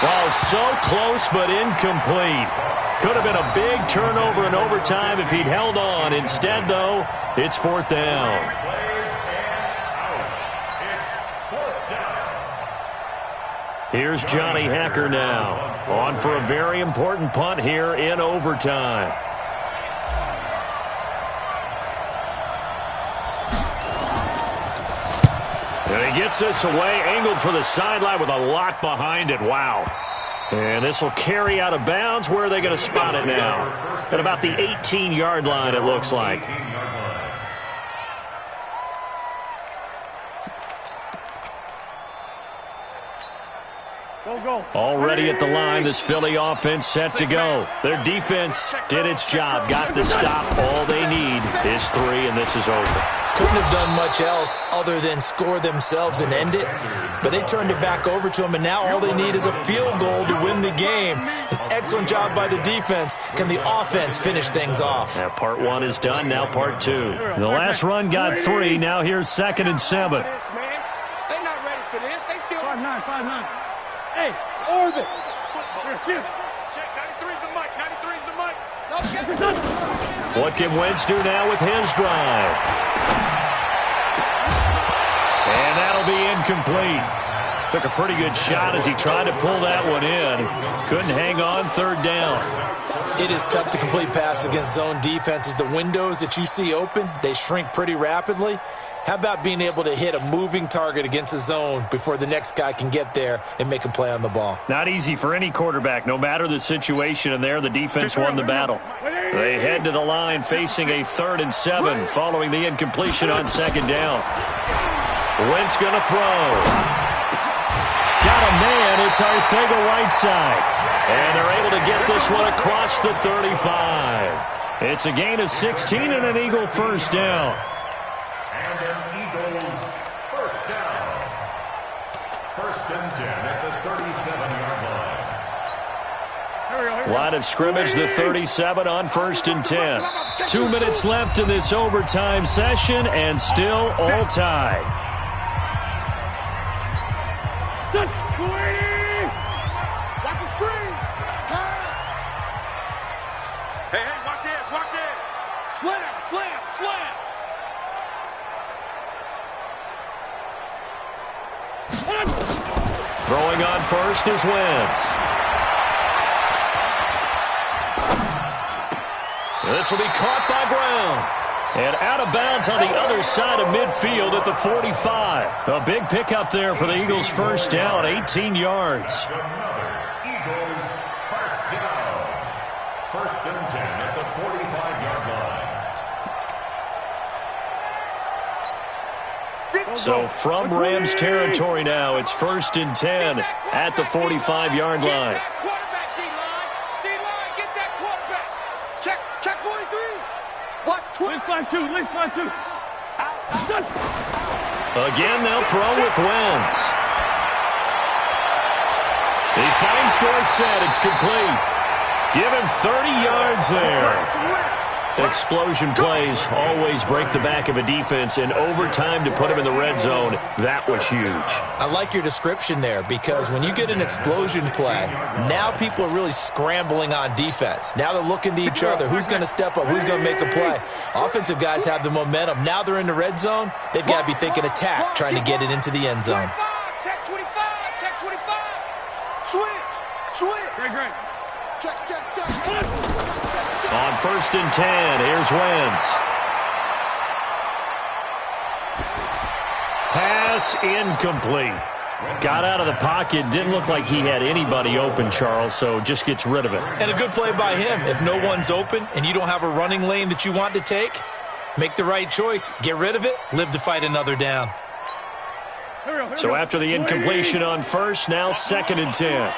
Well, so close but incomplete. Could have been a big turnover in overtime if he'd held on. Instead, though, it's 4th down. Here's Johnny Hacker now, on for a very important punt here in overtime. And he gets this away, angled for the sideline with a lot behind it. Wow. And this will carry out of bounds. Where are they going to spot it now? At about the 18-yard line, it looks like. Already at the line, this Philly offense set to go. Their defense did its job, got the stop. All they need is 3, and this is over. Couldn't have done much else other than score themselves and end it, but they turned it back over to them, and now all they need is a field goal to win the game. An excellent job by the defense. Can the offense finish things off? Now part 1 is done, now part 2. The last run got 3, now here's 2nd and 7. They're not ready for this. They still 5-9. Hey, orbit. check. 93's the mic. 93's the mic. What can Wentz do now with his drive? And that'll be incomplete. Took a pretty good shot as he tried to pull that one in. Couldn't hang on, 3rd down. It is tough to complete passes against zone defenses. The windows that you see open, they shrink pretty rapidly. How about being able to hit a moving target against a zone before the next guy can get there and make a play on the ball? Not easy for any quarterback, no matter the situation, and there the defense won the battle. They head to the line facing a 3rd and 7 following the incompletion on 2nd down. Wentz going to throw. Got a man. It's Arcega-Whiteside. And they're able to get this one across the 35. It's a gain of 16 and an Eagle 1st down. And an Eagles 1st down. 1st and 10 at the 37-yard line. Line of scrimmage, the 37 on 1st and 10. 2 minutes left in this overtime session, and still all tied. Watch the screen. Pass. Hey, watch it. Slow Slam, slam. Throwing on first is Wentz. This will be caught by Brown. And out of bounds on the other side of midfield at the 45. A big pickup there for the Eagles' first down, 18 yards. Eagles first down. First and 10 at the 45-yard line. So from Rams territory now, it's first and 10 at the 45-yard line. Quarterback, D-line, get that quarterback. Check 43. Watch 20. Least line two. Again, they'll throw with Wentz. He finds Dorsett. It's complete. Give him 30 yards there. Explosion plays always break the back of a defense, and overtime to put him in the red zone, that was huge. I like your description there, because when you get an explosion play, now people are really scrambling on defense. Now they're looking to each other. Who's going to step up? Who's going to make a play? Offensive guys have the momentum. Now they're in the red zone. They've got to be thinking attack, trying to get it into the end zone. Check 25. Switch. Great. Check. On first and 10, here's Wentz. Pass incomplete. Got out of the pocket. Didn't look like he had anybody open, Charles, so just gets rid of it. And a good play by him. If no one's open and you don't have a running lane that you want to take, make the right choice. Get rid of it. Live to fight another down. So after the incompletion on first, now second and 10.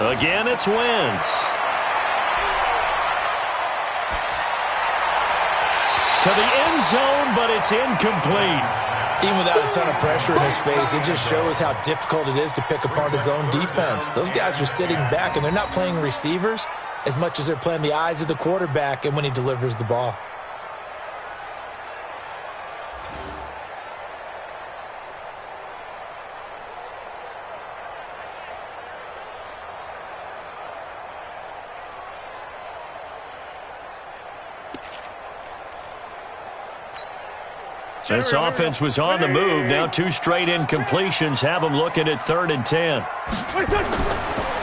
Again, it's Wentz. To the end zone, but it's incomplete. Even without a ton of pressure in his face, it just shows how difficult it is to pick apart his own defense. Those guys are sitting back, and they're not playing receivers as much as they're playing the eyes of the quarterback and when he delivers the ball. This offense was on the move. Now two straight incompletions have them looking at third and 10.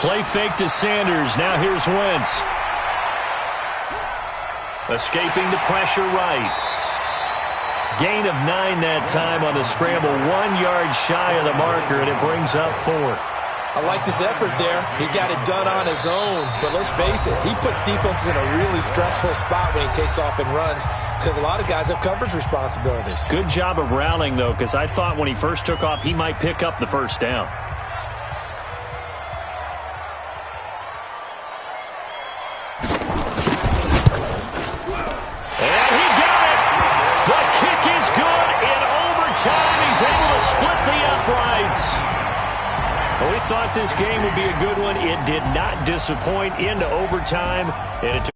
Play fake to Sanders. Now here's Wentz. Escaping the pressure right. Gain of 9 that time on the scramble. 1 yard shy of the marker, and it brings up fourth. I like this effort there. He got it done on his own. But let's face it, he puts defenses in a really stressful spot when he takes off and runs because a lot of guys have coverage responsibilities. Good job of rallying, though, because I thought when he first took off, he might pick up the first down. And he got it! The kick is good in overtime. He's able to split the uprights. We thought this game would be a good one. It did not disappoint into overtime. And it